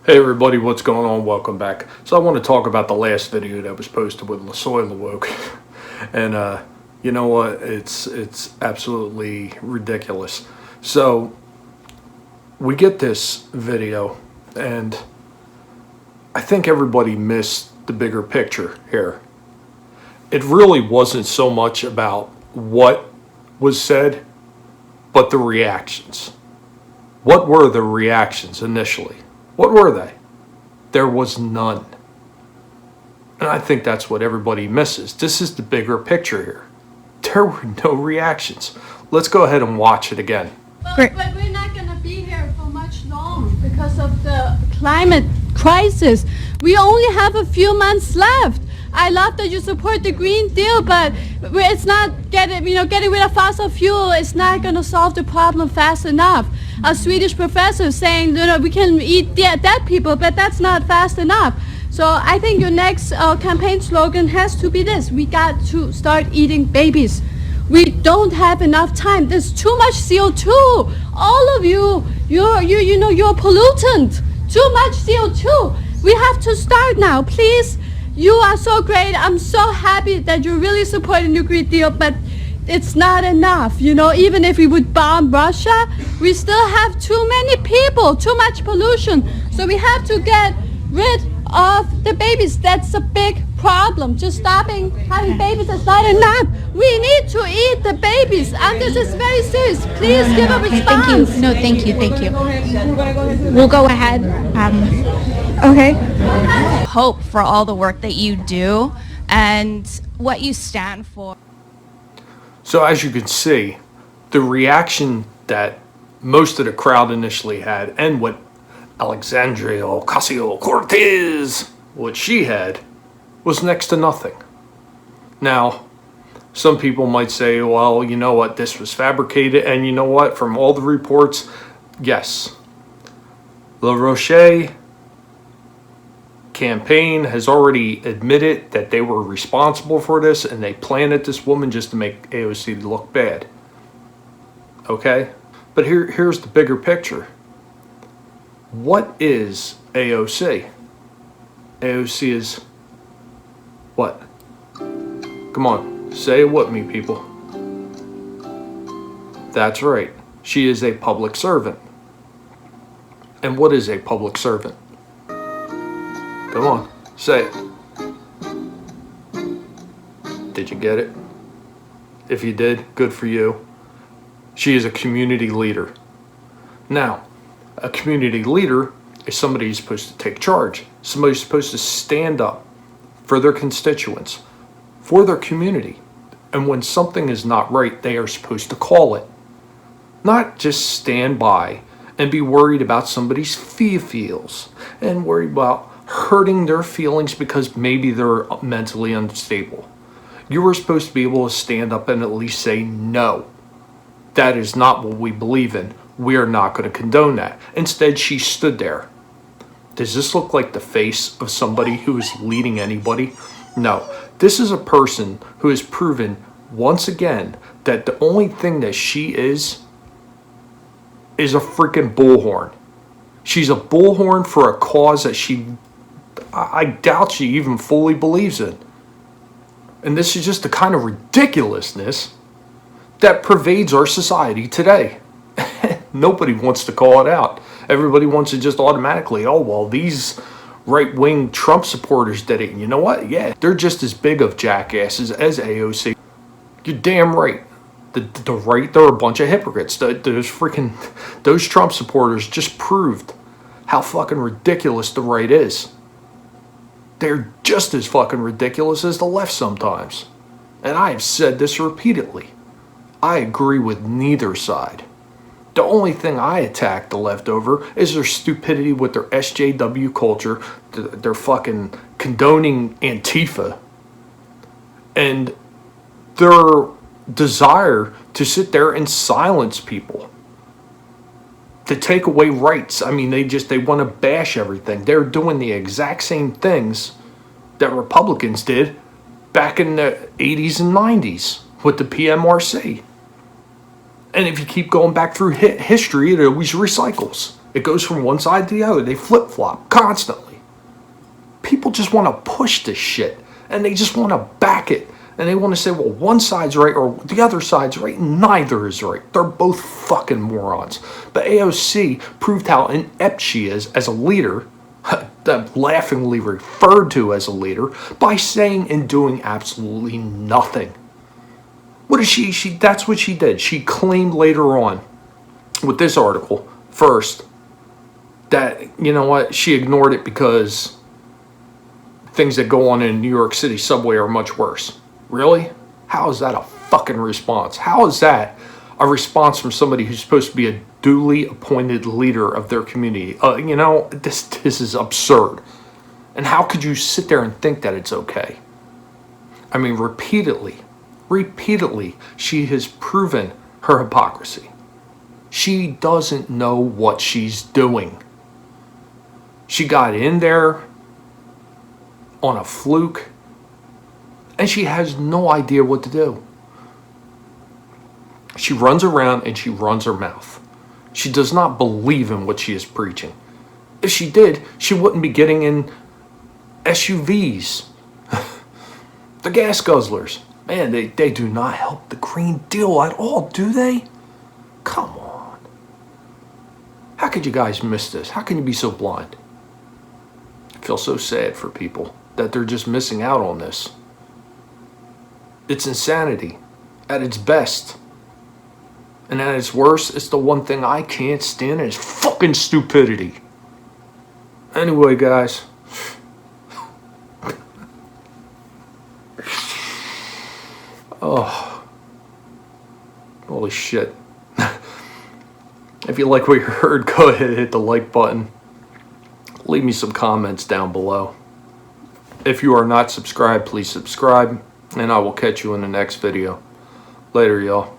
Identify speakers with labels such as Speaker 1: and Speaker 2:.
Speaker 1: Hey everybody, what's going on? Welcome back. So I want to talk about the last video that was posted with LaSoy LaWoke. And you know what? It's absolutely ridiculous. So we get this video and I think everybody missed the bigger picture here. It really wasn't so much about what was said, but the reactions. What were the reactions initially? What were they? There was none. And I think that's what everybody misses. This is the bigger picture here. There were no reactions. Let's go ahead and watch it again.
Speaker 2: But we're not going to be here for much long because of the climate crisis. We only have a few months left. I love that you support the Green Deal, but it's not getting rid of fossil fuel. It's not going to solve the problem fast enough. A Swedish professor saying, we can eat dead people, but that's not fast enough. So I think your next campaign slogan has to be this: we got to start eating babies. We don't have enough time. There's too much CO2. All of you're a pollutant. Too much CO2. We have to start now, please. You are so great. I'm so happy that you're really supporting the Green Deal, but it's not enough. Even if we would bomb Russia, we still have too many people, too much pollution. So we have to get rid of the babies. That's a big problem. Just stopping having babies is not enough. We need to eat the babies. And this is very serious. Please give a response.
Speaker 3: Thank you. We'll go ahead. Okay. Hope for all the work that you do and what you stand for.
Speaker 1: So as you can see, the reaction that most of the crowd initially had, and what Alexandria Ocasio-Cortez, what she had, was next to nothing. Now, some people might say, well, you know what, this was fabricated, and you know what, from all the reports, yes. La Roche campaign has already admitted that they were responsible for this and they planted this woman just to make AOC look bad. Okay? But here's the bigger picture. What is AOC? AOC is what? Come on, say it with me, people. That's right. She is a public servant. And what is a public servant? Come on, say it. Did you get it? If you did, good for you. She is a community leader. Now, a community leader is somebody who's supposed to take charge. Somebody who's supposed to stand up for their constituents, for their community. And when something is not right, they are supposed to call it. Not just stand by and be worried about somebody's feels and worried about hurting their feelings because maybe they're mentally unstable. You were supposed to be able to stand up and at least say, no, that is not what we believe in. We are not going to condone that. Instead, she stood there. Does this look like the face of somebody who is leading anybody? No. This is a person who has proven once again that the only thing that she is a freaking bullhorn. She's a bullhorn for a cause that I doubt she even fully believes in. And this is just the kind of ridiculousness that pervades our society today. Nobody wants to call it out. Everybody wants to just automatically, oh, well, these right-wing Trump supporters did it. And you know what? Yeah, they're just as big of jackasses as AOC. You're damn right. The right, they're a bunch of hypocrites. Those Trump supporters just proved how fucking ridiculous the right is. They're just as fucking ridiculous as the left sometimes. And I have said this repeatedly. I agree with neither side. The only thing I attack the left over is their stupidity with their SJW culture, their fucking condoning Antifa, and their desire to sit there and silence people, to take away rights. I mean, they want to bash everything. They're doing the exact same things that Republicans did back in the 80s and 90s with the PMRC. And if you keep going back through history, it always recycles. It goes from one side to the other. They flip-flop constantly. People just want to push this shit, and they just want to back it. And they want to say, well, one side's right or the other side's right. Neither is right. They're both fucking morons. But AOC proved how inept she is as a leader, laughingly referred to as a leader, by saying and doing absolutely nothing. What is she? That's what she did. She claimed later on with this article, first, that, you know what, she ignored it because things that go on in New York City subway are much worse. Really? How is that a fucking response? How is that a response from somebody who's supposed to be a duly appointed leader of their community? You know, this is absurd. And how could you sit there and think that it's okay? I mean, repeatedly, she has proven her hypocrisy. She doesn't know what she's doing. She got in there on a fluke, and she has no idea what to do. She runs around and she runs her mouth. She does not believe in what she is preaching. If she did, she wouldn't be getting in SUVs. The gas guzzlers. Man, they do not help the Green Deal at all, do they? Come on. How could you guys miss this? How can you be so blind? I feel so sad for people that they're just missing out on this. It's insanity at its best. And at its worst, it's the one thing I can't stand, and it's fucking stupidity. Anyway, guys. Oh. Holy shit. If you like what you heard, go ahead and hit the like button. Leave me some comments down below. If you are not subscribed, please subscribe. And I will catch you in the next video. Later, y'all.